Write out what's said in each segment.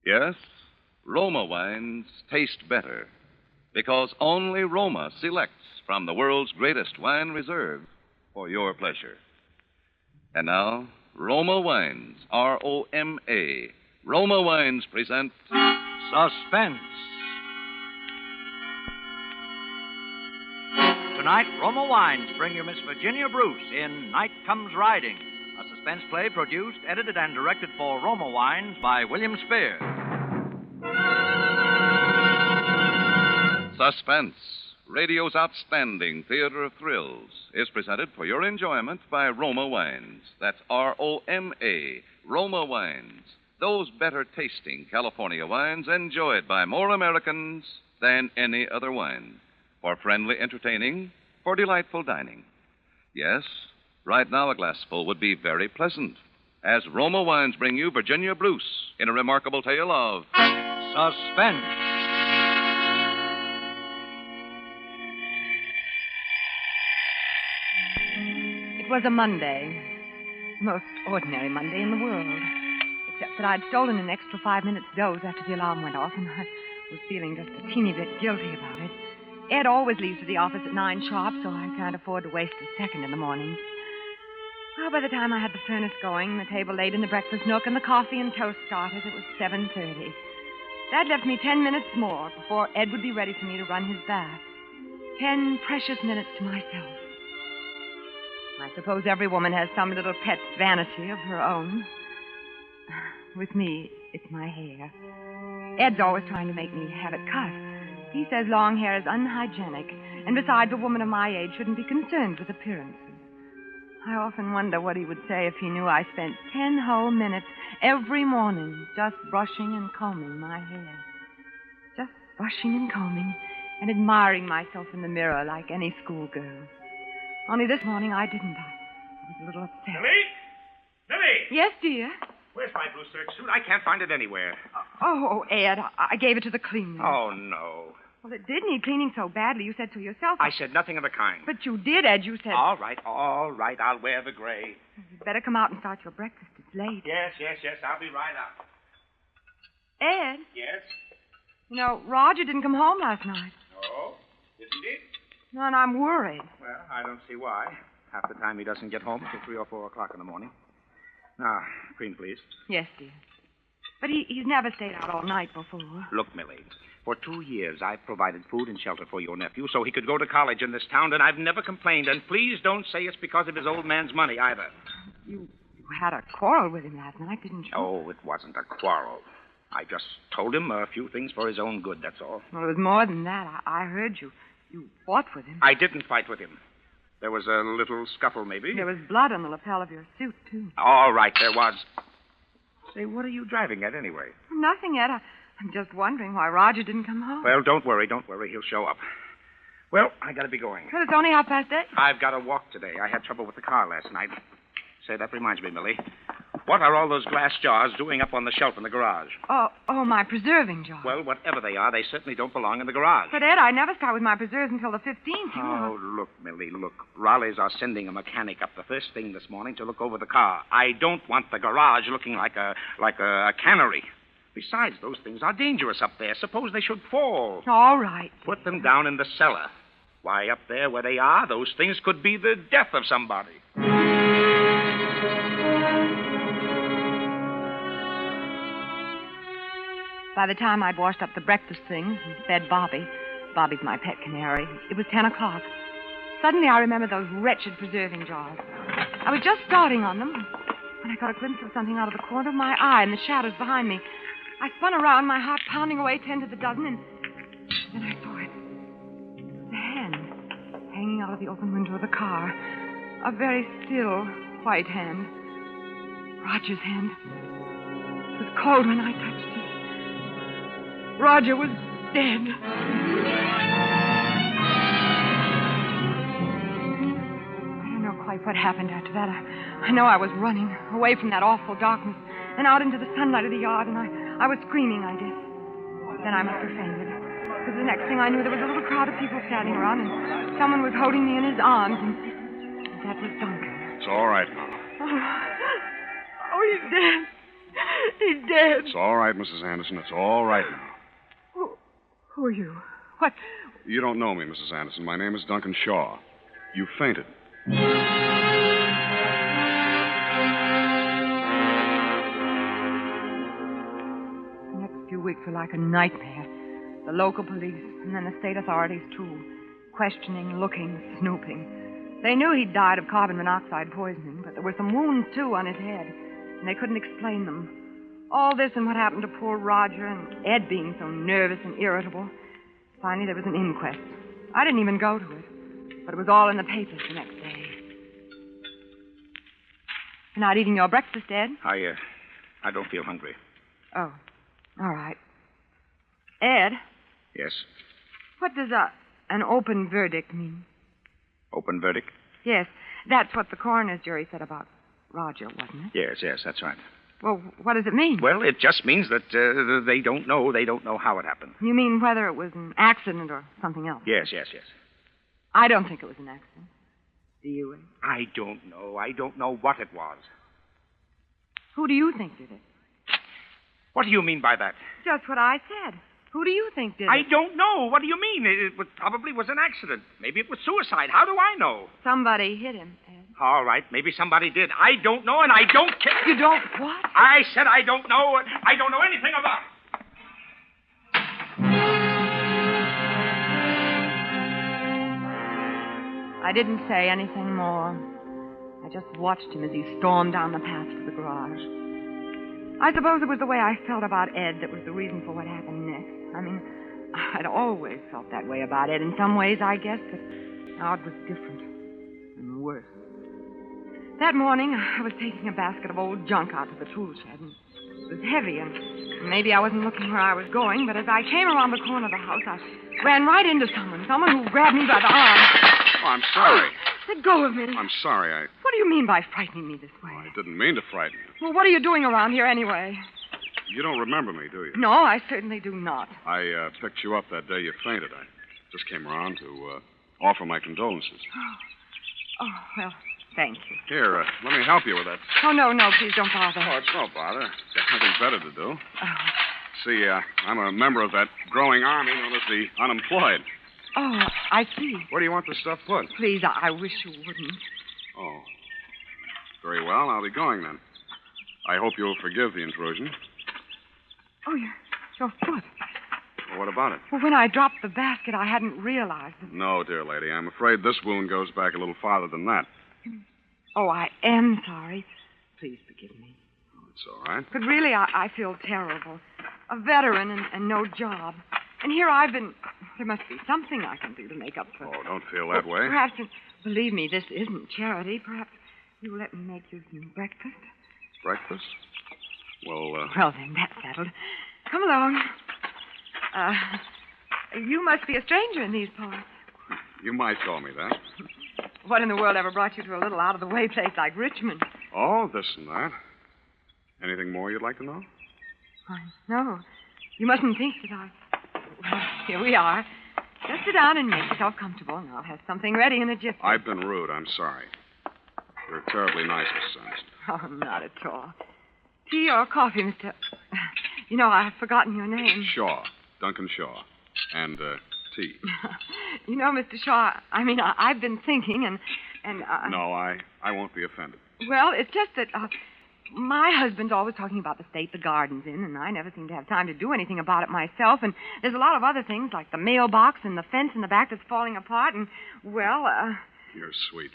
Yes, Roma wines taste better because only Roma selects from the world's greatest wine reserve for your pleasure. And now, Roma Wines, R-O-M-A. Roma Wines present Suspense. Tonight, Roma Wines bring you Miss Virginia Bruce in Night Comes Riding, a suspense play produced, edited, and directed for Roma Wines by William Spear. Suspense, radio's outstanding theater of thrills, is presented for your enjoyment by Roma Wines. That's R-O-M-A, Roma Wines. Those better-tasting California wines enjoyed by more Americans than any other wine. For friendly entertaining, for delightful dining. Yes, right now a glassful would be very pleasant, as Roma Wines bring you Virginia Bruce in a remarkable tale of Suspense. It was a Monday. The most ordinary Monday in the world. Except that I'd stolen an extra 5 minutes doze after the alarm went off, and I was feeling just a teeny bit guilty about it. Ed always leaves for the office at 9 sharp, so I can't afford to waste a second in the morning. Well, by the time I had the furnace going, the table laid in the breakfast nook, and the coffee and toast started, it was 7:30. That left me 10 minutes more before Ed would be ready for me to run his bath. 10 precious minutes to myself. I suppose every woman has some little pet vanity of her own. With me, it's my hair. Ed's always trying to make me have it cut. He says long hair is unhygienic, and besides, a woman of my age shouldn't be concerned with appearances. I often wonder what he would say if he knew I spent 10 whole minutes every morning just brushing and combing my hair. Just brushing and combing and admiring myself in the mirror like any schoolgirl. Only this morning I didn't. I was a little upset. Lily! Yes, dear? Where's my blue serge suit? I can't find it anywhere. Oh, Ed, I gave it to the cleaner. Oh, no. Well, it did need cleaning so badly. You said so yourself. I said nothing of the kind. But you did, Ed. You said... All right. I'll wear the gray. You'd better come out and start your breakfast. It's late. Yes. I'll be right out. Ed? Yes? You know, Roger didn't come home last night. No? Isn't he? No, and I'm worried. Well, I don't see why. Half the time he doesn't get home until 3 or 4 o'clock in the morning. Now, cream, please. Yes, dear. But he's never stayed out all night before. Look, Millie, for 2 years I've provided food and shelter for your nephew so he could go to college in this town, and I've never complained. And please don't say it's because of his old man's money either. You had a quarrel with him last night, didn't you? Oh, it wasn't a quarrel. I just told him a few things for his own good, that's all. Well, it was more than that. I heard you. You fought with him. I didn't fight with him. There was a little scuffle, maybe. There was blood on the lapel of your suit, too. All right, there was. Say, what are you driving at, anyway? Nothing, Ed. I'm just wondering why Roger didn't come home. Well, don't worry. He'll show up. Well, I gotta be going. But it's only 8:30. I've got to walk today. I had trouble with the car last night. Say, that reminds me, Millie. What are all those glass jars doing up on the shelf in the garage? Oh, my preserving jar. Well, whatever they are, they certainly don't belong in the garage. But, Ed, I never start with my preserves until the 15th. You know. Oh, look, Millie, look. Raleighs are sending a mechanic up the first thing this morning to look over the car. I don't want the garage looking like a cannery. Besides, those things are dangerous up there. Suppose they should fall. All right. Put them down in the cellar. Why, up there where they are, those things could be the death of somebody. By the time I'd washed up the breakfast things and fed Bobby's my pet canary, it was 10 o'clock. Suddenly I remembered those wretched preserving jars. I was just starting on them when I got a glimpse of something out of the corner of my eye in the shadows behind me. I spun around, my heart pounding away 10 to the dozen, and then I saw it. The hand hanging out of the open window of the car. A very still, white hand. Roger's hand. It was cold when I touched it. Roger was dead. I don't know quite what happened after that. I know I was running away from that awful darkness and out into the sunlight of the yard, and I was screaming, I guess. Then I must have fainted. Because the next thing I knew, there was a little crowd of people standing around, and someone was holding me in his arms, and that was Duncan. It's all right now. Oh, he's dead. He's dead. It's all right, Mrs. Anderson. It's all right now. Who are you? What? You don't know me, Mrs. Anderson. My name is Duncan Shaw. You fainted. The next few weeks were like a nightmare. The local police, and then the state authorities, too. Questioning, looking, snooping. They knew he'd died of carbon monoxide poisoning, but there were some wounds, too, on his head, and they couldn't explain them. All this and what happened to poor Roger and Ed being so nervous and irritable. Finally, there was an inquest. I didn't even go to it, but it was all in the papers the next day. You're not eating your breakfast, Ed? I don't feel hungry. Oh, all right. Ed? Yes? What does an open verdict mean? Open verdict? Yes, that's what the coroner's jury said about Roger, wasn't it? Yes, that's right. Well, what does it mean? Well, it just means that they don't know. They don't know how it happened. You mean whether it was an accident or something else? Yes. I don't think it was an accident. Do you, Ed? I don't know. I don't know what it was. Who do you think did it? What do you mean by that? Just what I said. Who do you think did it? I don't know. What do you mean? It probably was an accident. Maybe it was suicide. How do I know? Somebody hit him, Ed. All right, maybe somebody did. I don't know, and I don't care. You don't what? I said I don't know. I don't know anything about it. I didn't say anything more. I just watched him as he stormed down the path to the garage. I suppose it was the way I felt about Ed that was the reason for what happened next. I mean, I'd always felt that way about Ed in some ways, I guess, but now it was different and worse. That morning, I was taking a basket of old junk out to the tool shed, and it was heavy, and maybe I wasn't looking where I was going, but as I came around the corner of the house, I ran right into someone who grabbed me by the arm. Oh, I'm sorry. Let go of me. I'm sorry. What do you mean by frightening me this way? I didn't mean to frighten you. Well, what are you doing around here anyway? You don't remember me, do you? No, I certainly do not. I picked you up that day you fainted. I just came around to offer my condolences. Oh, well, thank you. Here, let me help you with that. Oh, no, please don't bother. Oh, it's no bother. Got nothing better to do. Oh. See, I'm a member of that growing army known as the unemployed. Oh, I see. Where do you want the stuff put? Please, I wish you wouldn't. Oh. Very well, I'll be going then. I hope you'll forgive the intrusion. Oh, your foot. Well, what about it? Well, when I dropped the basket, I hadn't realized it. No, dear lady. I'm afraid this wound goes back a little farther than that. Oh, I am sorry. Please forgive me. Oh, it's all right. But really, I feel terrible. A veteran and no job. And here I've been... There must be something I can do to make up for... Oh, don't feel that way. Perhaps... Believe me, this isn't charity. Perhaps you'll let me make you some breakfast. Breakfast? Well, Well, then, that's settled. Come along. You must be a stranger in these parts. You might call me that. What in the world ever brought you to a little out-of-the-way place like Richmond? Oh, this and that. Anything more you'd like to know? No. You mustn't think that I... Well, here we are. Just sit down and make yourself comfortable, and I'll have something ready in a jiffy. I've been rude. I'm sorry. You're terribly nice, Mrs. Anderson. Oh, not at all. Tea or coffee, Mr... You know, I've forgotten your name. Shaw. Duncan Shaw. And, tea. You know, Mr. Shaw, I've been thinking, and No, I won't be offended. Well, it's just that, my husband's always talking about the state the garden's in, and I never seem to have time to do anything about it myself, and there's a lot of other things, like the mailbox and the fence in the back that's falling apart, and, well, You're sweet.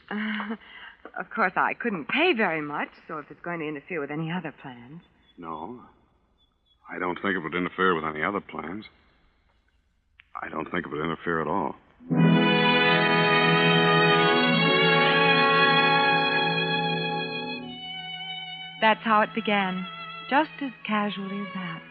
Of course, I couldn't pay very much, so if it's going to interfere with any other plans... No. I don't think it would interfere with any other plans. I don't think it would interfere at all. That's how it began, just as casually as that.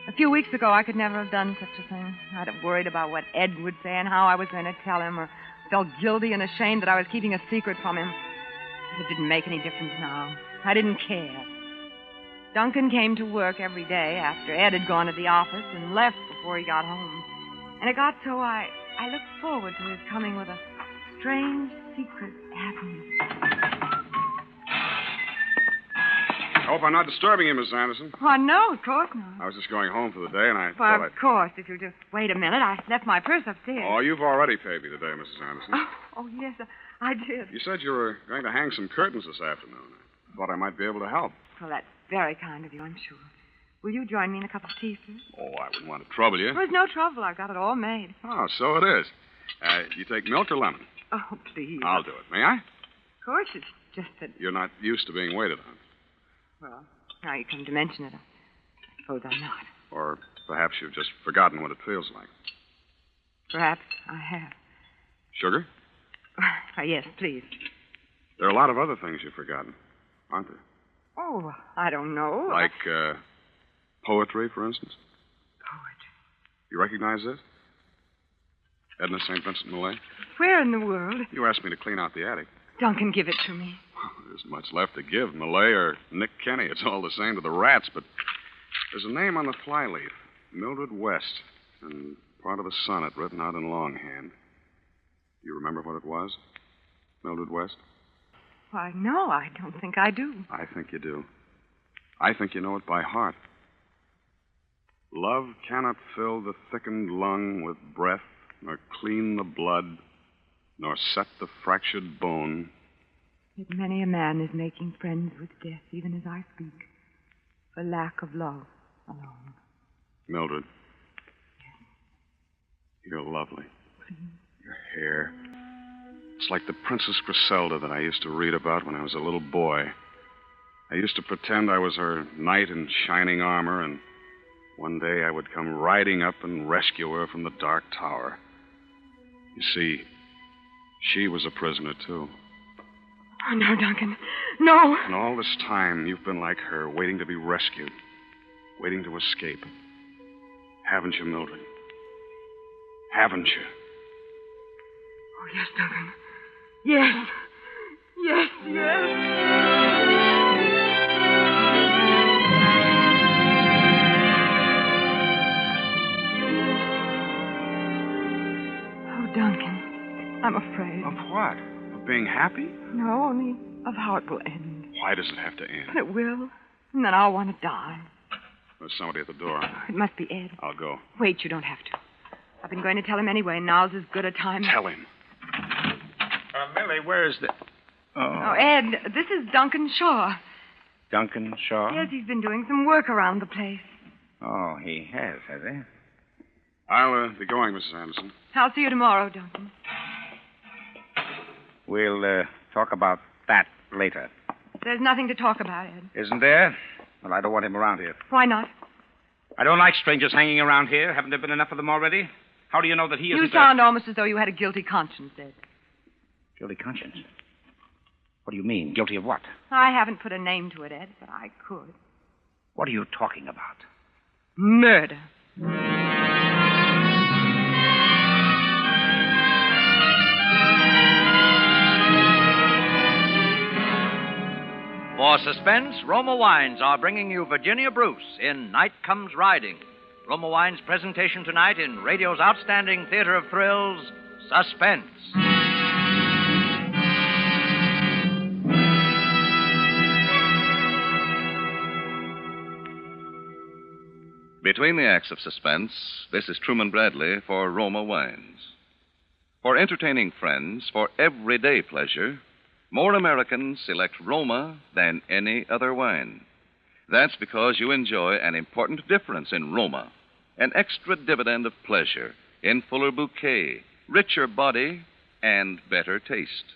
A few weeks ago, I could never have done such a thing. I'd have worried about what Ed would say and how I was going to tell him, or felt guilty and ashamed that I was keeping a secret from him. But it didn't make any difference now. I didn't care. Duncan came to work every day after Ed had gone to the office and left before he got home. And it got so I looked forward to his coming with a strange, secret happiness. I hope I'm not disturbing you, Miss Anderson. Oh, no, of course not. I was just going home for the day, and I Well, thought of course, if you'll just wait a minute. I left my purse upstairs. Oh, you've already paid me today, Mrs. Anderson. Oh, yes, I did. You said you were going to hang some curtains this afternoon. I thought I might be able to help. Well, that's very kind of you, I'm sure. Will you join me in a cup of tea, sir? Oh, I wouldn't want to trouble you. There's no trouble. I've got it all made. Oh, so it is. You take milk or lemon? Oh, please. I'll do it. May I? Of course, it's just that... You're not used to being waited on. Well, now you come to mention it, I suppose I'm not. Or perhaps you've just forgotten what it feels like. Perhaps I have. Sugar? Yes, please. There are a lot of other things you've forgotten, aren't there? Oh, I don't know. Like poetry, for instance. Poetry. You recognize this? Edna St. Vincent Millay? Where in the world? You asked me to clean out the attic. Duncan, give it to me. There isn't much left to give. Millay or Nick Kenny. It's all the same to the rats, but there's a name on the flyleaf. Mildred West. And part of a sonnet written out in longhand. You remember what it was? Mildred West? Why, no, I don't think I do. I think you do. I think you know it by heart. Love cannot fill the thickened lung with breath, nor clean the blood, nor set the fractured bone. Yet many a man is making friends with death, even as I speak, for lack of love alone. Mildred. You're lovely. Please. Your hair. It's like the Princess Griselda that I used to read about when I was a little boy. I used to pretend I was her knight in shining armor, and one day I would come riding up and rescue her from the dark tower. You see, she was a prisoner, too. Oh, no, Duncan. No. And all this time, you've been like her, waiting to be rescued, waiting to escape. Haven't you, Mildred? Haven't you? Oh, yes, Duncan. Yes. Yes, yes. Oh, Duncan, I'm afraid. Of what? Of being happy? No, only of how it will end. Why does it have to end? But it will. And then I'll want to die. There's somebody at the door. It must be Ed. I'll go. Wait, you don't have to. I've been going to tell him anyway. Now's as good a time. Tell him. Millie, where is the... Oh, Ed, this is Duncan Shaw. Duncan Shaw? Yes, he's been doing some work around the place. Oh, he has he? I'll be going, Mrs. Anderson. I'll see you tomorrow, Duncan. We'll talk about that later. There's nothing to talk about, Ed. Isn't there? Well, I don't want him around here. Why not? I don't like strangers hanging around here. Haven't there been enough of them already? How do you know that he isn't... You sound almost as though you had a guilty conscience, Ed. Guilty conscience? What do you mean? Guilty of what? I haven't put a name to it, Ed, but I could. What are you talking about? Murder. For Suspense, Roma Wines are bringing you Virginia Bruce in Night Comes Riding. Roma Wines' presentation tonight in radio's outstanding theater of thrills, Suspense. Between the acts of Suspense, this is Truman Bradley for Roma Wines. For entertaining friends, for everyday pleasure, more Americans select Roma than any other wine. That's because you enjoy an important difference in Roma, an extra dividend of pleasure in fuller bouquet, richer body, and better taste.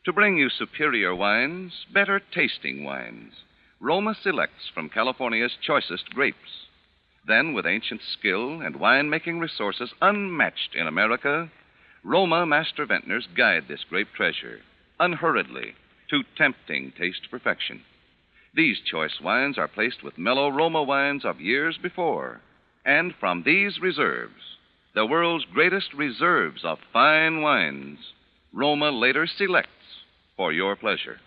To bring you superior wines, better tasting wines, Roma selects from California's choicest grapes. Then, with ancient skill and wine-making resources unmatched in America, Roma master vintners guide this grape treasure unhurriedly to tempting taste perfection. These choice wines are placed with mellow Roma wines of years before, and from these reserves, the world's greatest reserves of fine wines, Roma later selects for your pleasure.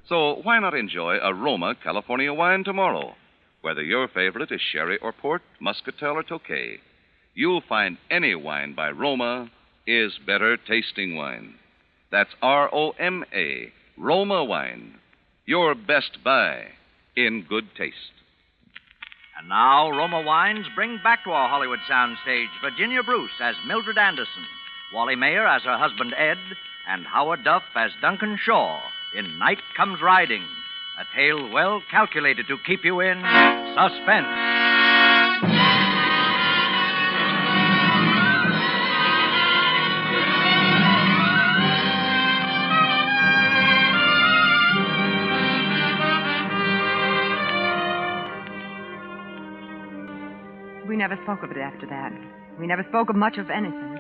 So why not enjoy a Roma California wine tomorrow? Whether your favorite is sherry or port, muscatel or tokay, you'll find any wine by Roma is better tasting wine. That's Roma, Roma wine. Your best buy in good taste. And now, Roma Wines bring back to our Hollywood soundstage Virginia Bruce as Mildred Anderson, Wally Mayer as her husband Ed, and Howard Duff as Duncan Shaw in Night Comes Riding, a tale well calculated to keep you in suspense. We never spoke of it after that. We never spoke of much of anything.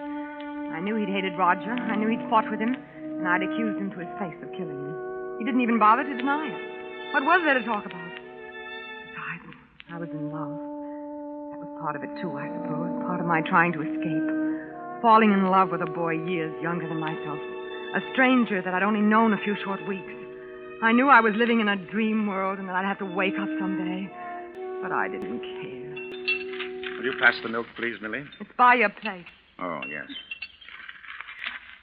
I knew he'd hated Roger. I knew he'd fought with him. And I'd accused him to his face of killing him. He didn't even bother to deny it. What was there to talk about? Besides, I was in love. That was part of it, too, I suppose. Part of my trying to escape. Falling in love with a boy years younger than myself. A stranger that I'd only known a few short weeks. I knew I was living in a dream world and that I'd have to wake up someday. But I didn't care. Will you pass the milk, please, Millie? It's by your place. Oh, yes.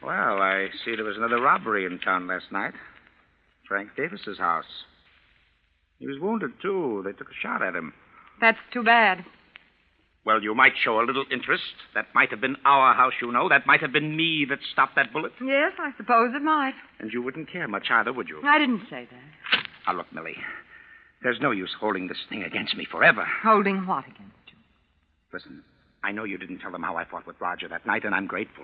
Well, I see there was another robbery in town last night. Frank Davis's house. He was wounded, too. They took a shot at him. That's too bad. Well, you might show a little interest. That might have been our house, you know. That might have been me that stopped that bullet. Yes, I suppose it might. And you wouldn't care much either, would you? I didn't say that. Now, look, Millie. There's no use holding this thing against me forever. Holding what against you? Listen, I know you didn't tell them how I fought with Roger that night, and I'm grateful.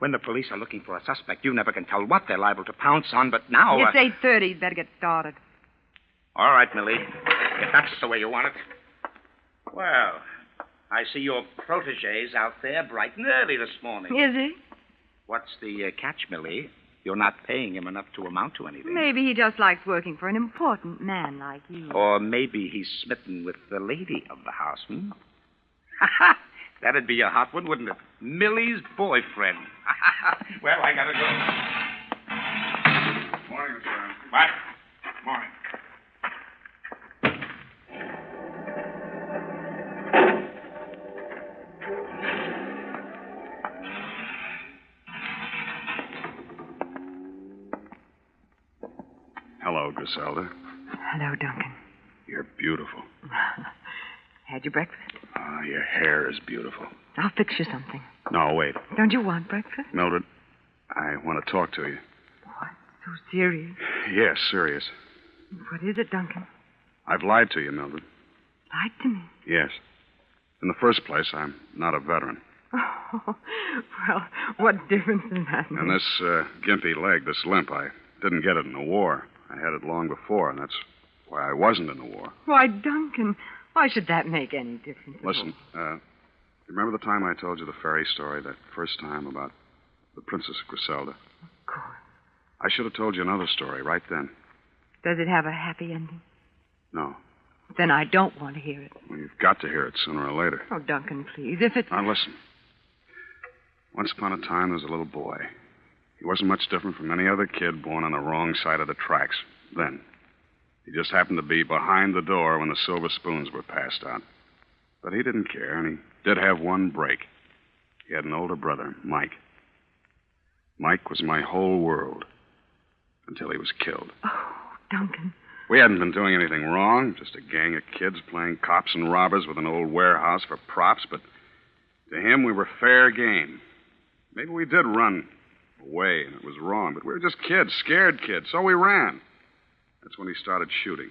When the police are looking for a suspect, you never can tell what they're liable to pounce on, but now... It's 8:30. You'd better get started. All right, Millie. If that's the way you want it. Well, I see your protégé's out there bright and early this morning. Is he? What's the catch, Millie? You're not paying him enough to amount to anything. Maybe he just likes working for an important man like you. Or maybe he's smitten with the lady of the house, hmm? That'd be a hot one, wouldn't it? Millie's boyfriend. Well, I gotta go. Morning, sir. What? Morning. Hello, Griselda. Hello, Duncan. You're beautiful. Had your breakfast? Your hair is beautiful. I'll fix you something. No, wait. Don't you want breakfast? Mildred, I want to talk to you. What? So serious? Yes, serious. What is it, Duncan? I've lied to you, Mildred. Lied to me? Yes. In the first place, I'm not a veteran. Oh, well, what difference does that make? And this gimpy leg, this limp, I didn't get it in the war. I had it long before, and that's why I wasn't in the war. Why, Duncan, why should that make any difference? Listen, remember the time I told you the fairy story, that first time about the Princess Griselda? Of course. I should have told you another story right then. Does it have a happy ending? No. Then I don't want to hear it. Well, you've got to hear it sooner or later. Oh, Duncan, please, if it's... Now, listen. Once upon a time, there was a little boy. He wasn't much different from any other kid born on the wrong side of the tracks. Then, he just happened to be behind the door when the silver spoons were passed out. But he didn't care, and he did have one break. He had an older brother, Mike. Mike was my whole world until he was killed. Oh, Duncan. We hadn't been doing anything wrong, just a gang of kids playing cops and robbers with an old warehouse for props, but to him we were fair game. Maybe we did run away, and it was wrong, but we were just kids, scared kids, so we ran. That's when he started shooting.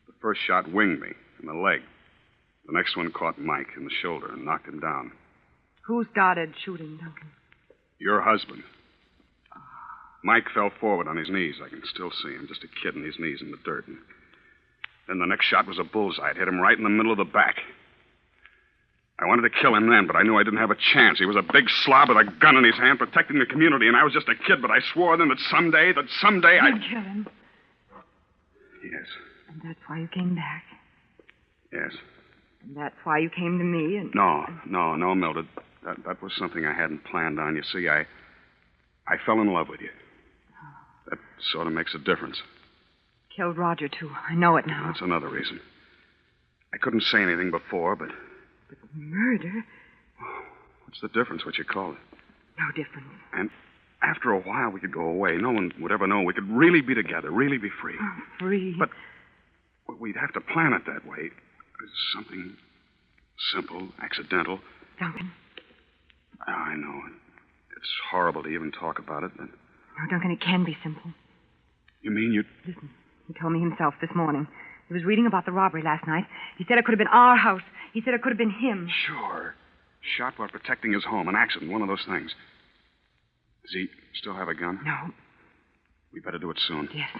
The first shot winged me in the leg. The next one caught Mike in the shoulder and knocked him down. Who started shooting, Duncan? Your husband. Mike fell forward on his knees. I can still see him, just a kid on his knees in the dirt. And then the next shot was a bullseye. It hit him right in the middle of the back. I wanted to kill him then, but I knew I didn't have a chance. He was a big slob with a gun in his hand protecting the community, and I was just a kid, but I swore then that someday You'd kill him. Yes. And that's why you came back. Yes. And that's why you came to me and... No, Mildred. That was something I hadn't planned on. You see, I fell in love with you. That sort of makes a difference. Killed Roger, too. I know it now. That's another reason. I couldn't say anything before, but... But murder? What's the difference, what you call it? No difference. And after a while, we could go away. No one would ever know. We could really be together, really be free. Oh, free? But Well, we'd have to plan it that way. Something simple, accidental. Duncan. I know. It's horrible to even talk about it, but... No, Duncan, it can be simple. You mean you... Listen, he told me himself this morning. He was reading about the robbery last night. He said it could have been our house. He said it could have been him. Sure. Shot while protecting his home. An accident, one of those things. Does he still have a gun? No. We better do it soon. Yes.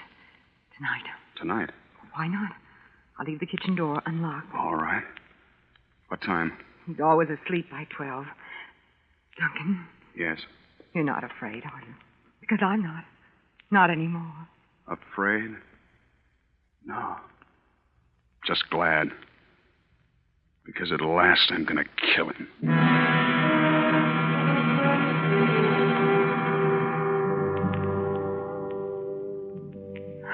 Tonight. Tonight? Why not? I'll leave the kitchen door unlocked. All right. What time? He's always asleep by 12. Duncan. Yes. You're not afraid, are you? Because I'm not. Not anymore. Afraid? No. Just glad. Because at last I'm going to kill him.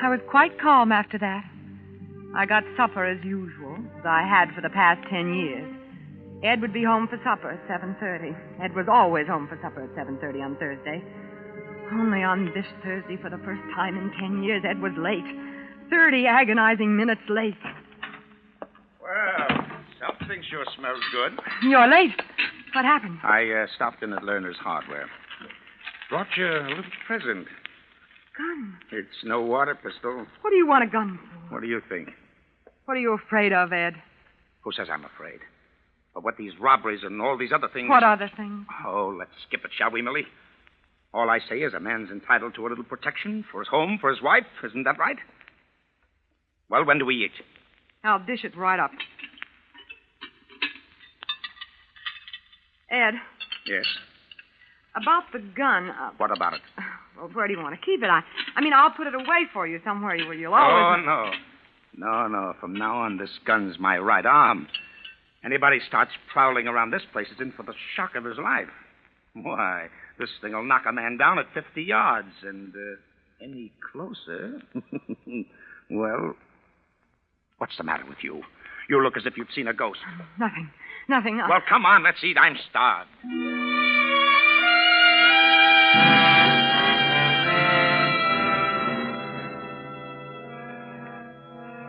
I was quite calm after that. I got supper as usual, as I had for the past 10 years. Ed would be home for supper at 7:30. Ed was always home for supper at 7:30 on Thursday. Only on this Thursday, for the first time in 10 years, Ed was late. 30 agonizing minutes late. Well, something sure smells good. You're late. What happened? I stopped in at Lerner's Hardware. Brought you a little present. Gun. It's no water pistol. What do you want a gun for? What do you think? What are you afraid of, Ed? Who says I'm afraid? But what these robberies and all these other things... What other things? Oh, let's skip it, shall we, Millie? All I say is a man's entitled to a little protection for his home, for his wife. Isn't that right? Well, when do we eat? I'll dish it right up. Ed. Yes? About the gun. What about it? Well, where do you want to keep it? I mean, I'll put it away for you somewhere where you'll Oh, always... no. No. From now on, this gun's my right arm. Anybody starts prowling around this place is in for the shock of his life. Why, this thing will knock a man down at 50 yards, and any closer... Well, what's the matter with you? You look as if you'd seen a ghost. Nothing. Well, come on, let's eat. I'm starved.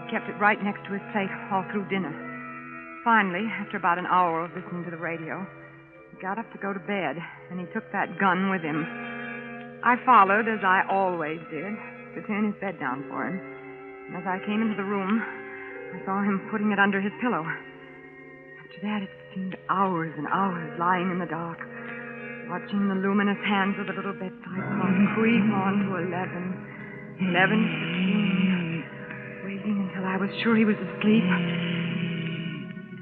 He kept it right next to his plate all through dinner. Finally, after about an hour of listening to the radio, he got up to go to bed, and he took that gun with him. I followed, as I always did, to turn his bed down for him. And as I came into the room, I saw him putting it under his pillow. After that, it seemed hours and hours lying in the dark, watching the luminous hands of the little bedside clock creep on to 11, 11:15, waiting until I was sure he was asleep. And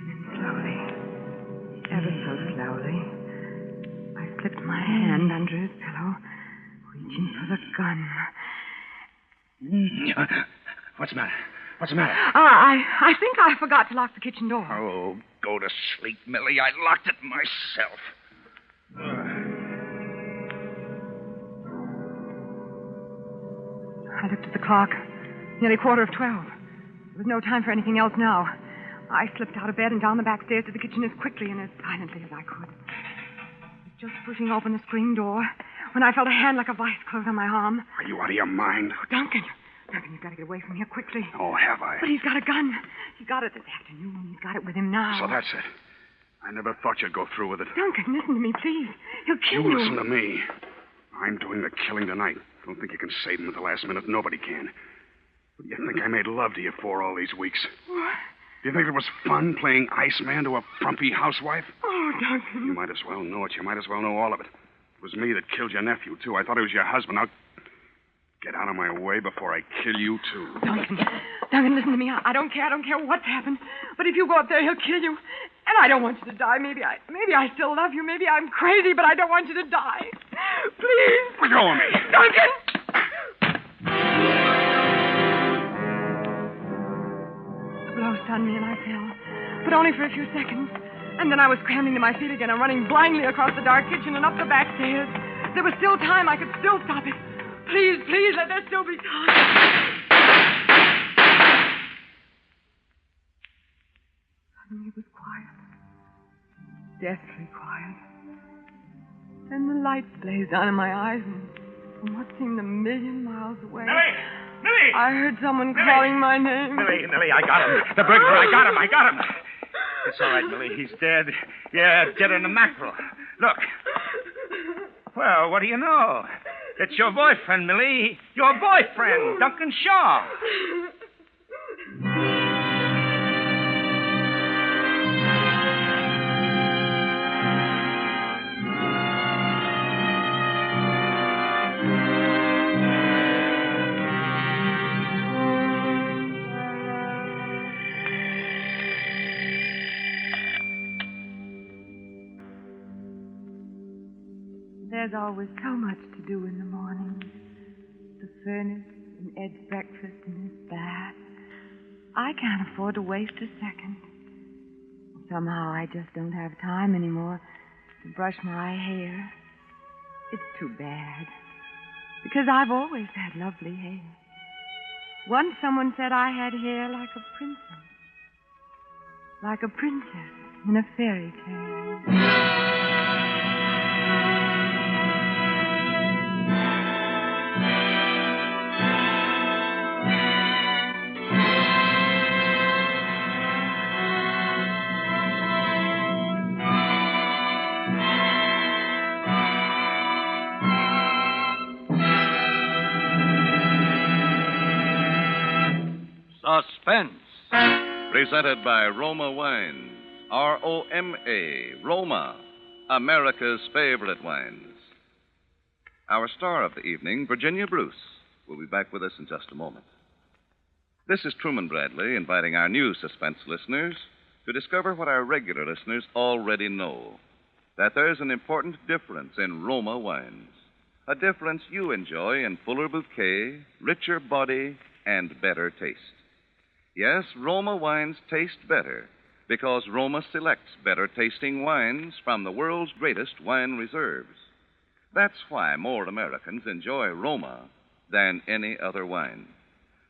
then slowly, ever so slowly, I slipped my hand under his pillow, reaching for the gun. What's the matter? What's the matter? I think I forgot to lock the kitchen door. Oh, go to sleep, Millie. I locked it myself. I looked at the clock. Nearly 11:15. There was no time for anything else now. I slipped out of bed and down the back stairs to the kitchen as quickly and as silently as I could. I was just pushing open the screen door when I felt a hand like a vice close on my arm. Are you out of your mind? Oh, Duncan, you've got to get away from here quickly. Oh, have I? But he's got a gun. He got it this afternoon. He's got it with him now. So that's it. I never thought you'd go through with it. Duncan, listen to me, please. He'll kill you. You listen to me. I'm doing the killing tonight. Don't think you can save him at the last minute. Nobody can. What do you think I made love to you for all these weeks? What? Do you think it was fun playing Iceman to a frumpy housewife? Oh, Duncan. You might as well know it. You might as well know all of it. It was me that killed your nephew, too. I thought he was your husband. Now, get out of my way before I kill you, too. Duncan, listen to me. I don't care. I don't care what's happened. But if you go up there, he'll kill you. And I don't want you to die. Maybe I still love you. Maybe I'm crazy, but I don't want you to die. Please. Let go of me. Duncan! The blow stunned me and I fell. But only for a few seconds. And then I was scrambling to my feet again and running blindly across the dark kitchen and up the back stairs. There was still time. I could still stop it. Please, let there still be time. Suddenly it was quiet. Deathly quiet. Then the light blazed out in my eyes, and from what seemed a million miles away... Millie! Millie! I heard someone Millie! calling my name. Millie, I got him. The burglar, I got him. It's all right, Millie. He's dead. Yeah, dead in the mackerel. Look. Well, what do you know? It's your boyfriend, Millie. Your boyfriend, Duncan Shaw. There's always so much to do in the morning. The furnace and Ed's breakfast and his bath. I can't afford to waste a second. Somehow I just don't have time anymore to brush my hair. It's too bad. Because I've always had lovely hair. Once someone said I had hair like a princess. Like a princess in a fairy tale. Suspense. Presented by Roma Wines. R-O-M-A. Roma. America's favorite wines. Our star of the evening, Virginia Bruce, will be back with us in just a moment. This is Truman Bradley inviting our new Suspense listeners to discover what our regular listeners already know. That there's an important difference in Roma wines. A difference you enjoy in fuller bouquet, richer body, and better taste. Yes, Roma wines taste better because Roma selects better tasting wines from the world's greatest wine reserves. That's why more Americans enjoy Roma than any other wine.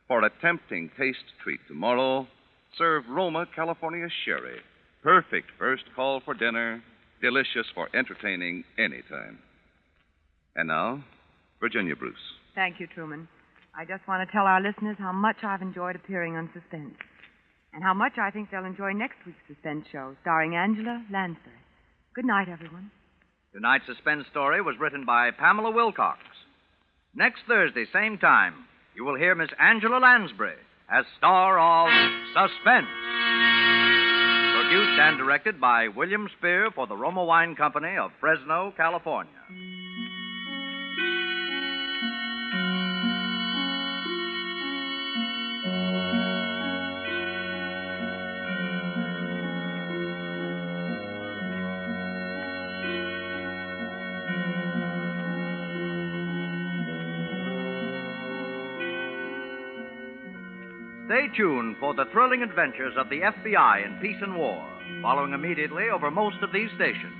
For a tempting taste treat tomorrow, serve Roma California Sherry. Perfect first call for dinner, delicious for entertaining anytime. And now, Virginia Bruce. Thank you, Truman. I just want to tell our listeners how much I've enjoyed appearing on Suspense. And how much I think they'll enjoy next week's Suspense show, starring Angela Lansbury. Good night, everyone. Tonight's Suspense story was written by Pamela Wilcox. Next Thursday, same time, you will hear Miss Angela Lansbury as star of Suspense. Produced and directed by William Spear for the Roma Wine Company of Fresno, California. Stay tuned for the thrilling adventures of the FBI in peace and war, following immediately over most of these stations.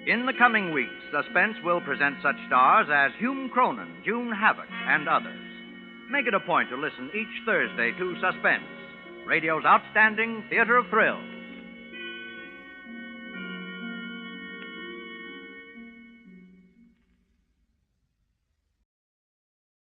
In the coming weeks, Suspense will present such stars as Hume Cronin, June Havoc, and others. Make it a point to listen each Thursday to Suspense, radio's outstanding theater of thrills.